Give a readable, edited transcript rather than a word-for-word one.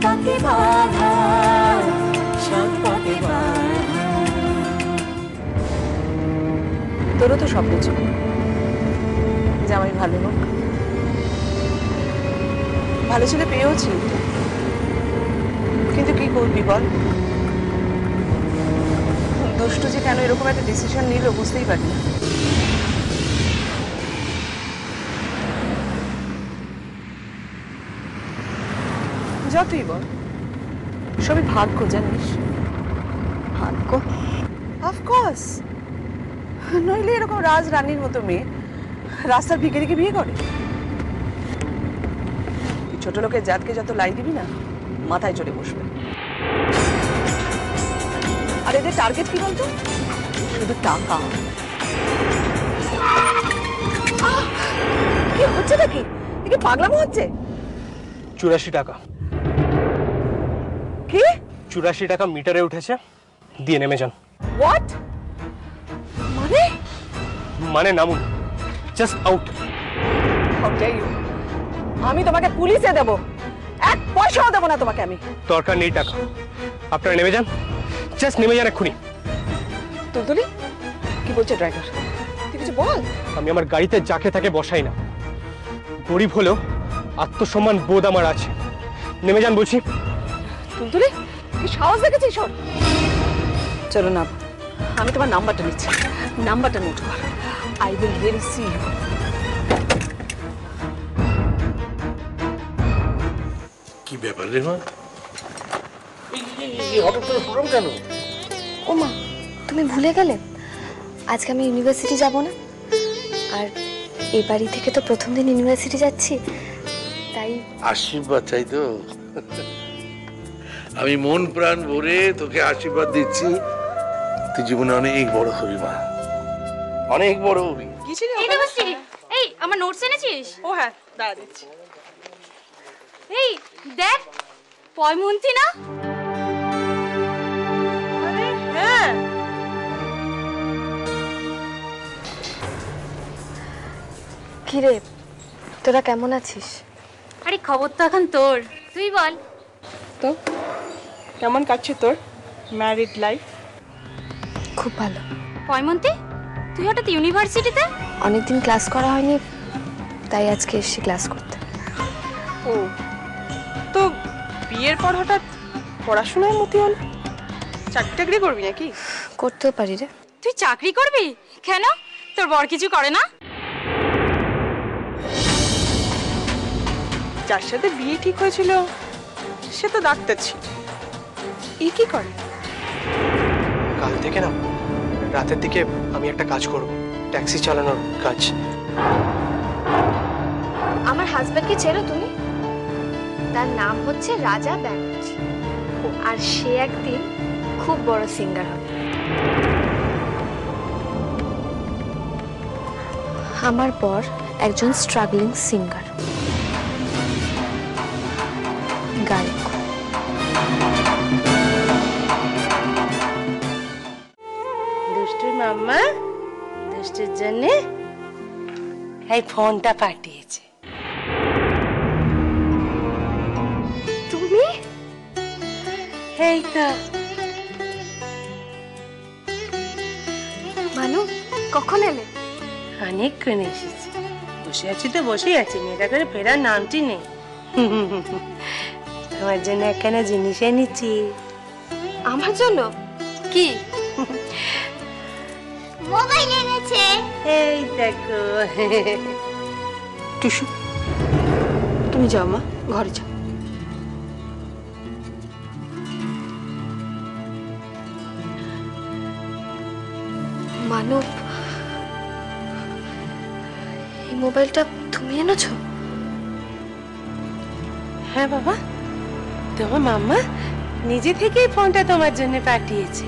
পাকে বাঁধা, সাত পাকে বাঁধা। তোরও তো স্বপ্ন ছিল যে আমি ভালো হোক, ভালো ছেলে পেয়েওছি, কিন্তু কি করবি বল? দুষ্টু যে কেন এরকম একটা ডিসিশন নিল বুঝতেই পারি না। যতই বল, সবই ভাগ্য, জানিস? ভাগ্য, অফকোর্স। নইলে এরকম রাজ রানীর মতো মেয়ে রাস্তার ভিখারিকে বিয়ে করে? ছোট লোকের জাতকে যত লাই দিবি না, মাথায় চড়ে বসবে। আর এদের টার্গেট কি বলতো? শুধু টাকা। কি হচ্ছে নাকি? কি পাগলামো হচ্ছে? 84 টাকা। কি? 84 টাকা মিটারে উঠেছে, দিয়ে নেমে যান। হোয়াট? মানে? মানে নামুন, just out. How dare you! আমি তোমাকে পুলিশে দেব, এক পয়সাও দেব না তোমাকে আমি। দরকার নেই টাকা, আপনারা নেমে যান, জাস্ট নেমে যান এক্ষুনি। তুলতুলি, কি বলছে ড্রাইভার? তুই কিছু বল। আমি আমার গাড়িতে যাকে তাকে বসাই না, গরিব হলেও আত্মসম্মান বোধ আমার আছে। নেমে যান বলছি। তুলতুলি, কি সাহস দেখেছিস ওর? চলো না, আমি তোমার নাম্বারটা নিচ্ছি, নাম্বারটা নোট কর। I will really see you. কি ব্যাপার রে মা? হঠাৎ করে প্রোগ্রাম কেন? ও মা, তুমি ভুলে গেলে আজকে আমি ইউনিভার্সিটি যাব না? আর এই বাড়ি থেকে তো প্রথম দিন ইউনিভার্সিটি যাচ্ছি, তাই আশীর্বাদ চাই তো। আমি মন প্রাণ ভরে তোকে আশীর্বাদ দিচ্ছি, তুই জীবনে অনেক বড় হবি মা, অনেক বড় হবি। ইউনিভার্সিটি। এই আমার নোটস এনেছিস? ও হ্যাঁ, দাঁড়া দিচ্ছি। এই দেখ, পয়মন্তী না? হ্যাঁ, কিরে, তোরা কেমন আছিস? আরে খবর তো এখন তোর, তুই বল। তো কেমন কাটছে তোর ম্যারিড লাইফ? খুব ভালো। পয়মন্তী, তুই হঠাৎ ইউনিভার্সিটিতে? অনেকদিন ক্লাস করা হয়নি, তাই আজকে এসেছি ক্লাস করতে। ও, তো বিয়ের পর হঠাৎ পড়াশোনার মতি হল? চাকরি টাকরি করবি নাকি? করতেও পারি রে। তুই চাকরি করবি? কেন, তোর বর কিছু করে না? যার সাথে বিয়ে ঠিক হয়েছিল সে তো ডাক্তার ছিল, ই কি করে? কাল থেকে না রাতের দিকে আমি একটা কাজ করব, ট্যাক্সি চালানোর কাজ। আমার হাজব্যান্ডকে চেনো তুমি? তার নাম হচ্ছে রাজা ব্যানার্জি, আর সে একদিন খুব বড় সিঙ্গার হবে। আমার বর একজন স্ট্রাগলিং সিঙ্গার, গায়ক। দুষ্টুর মাম্মা দুষ্টুর জন্য এই ফোনটা পাঠিয়েছে। তুমি? এই তো মানু, কখন এলে? অনেকক্ষণ এসেছি, বসে আছি তো বসেই আছি, মেয়েটা করে ফেরার নামটি নেই। তোমার জন্য একখানা জিনিস এনেছি। আমার জন্য? কি? মোবাইল এনেছে। এই দেখো। টুসু, তুমি যাও মা, ঘরে যাও। মানব, এই মোবাইলটা তুমি এনেছো? হ্যাঁ বাবা, তোমার মাম্মা নিজে থেকেই ফোনটা তোমার জন্য পাঠিয়েছে।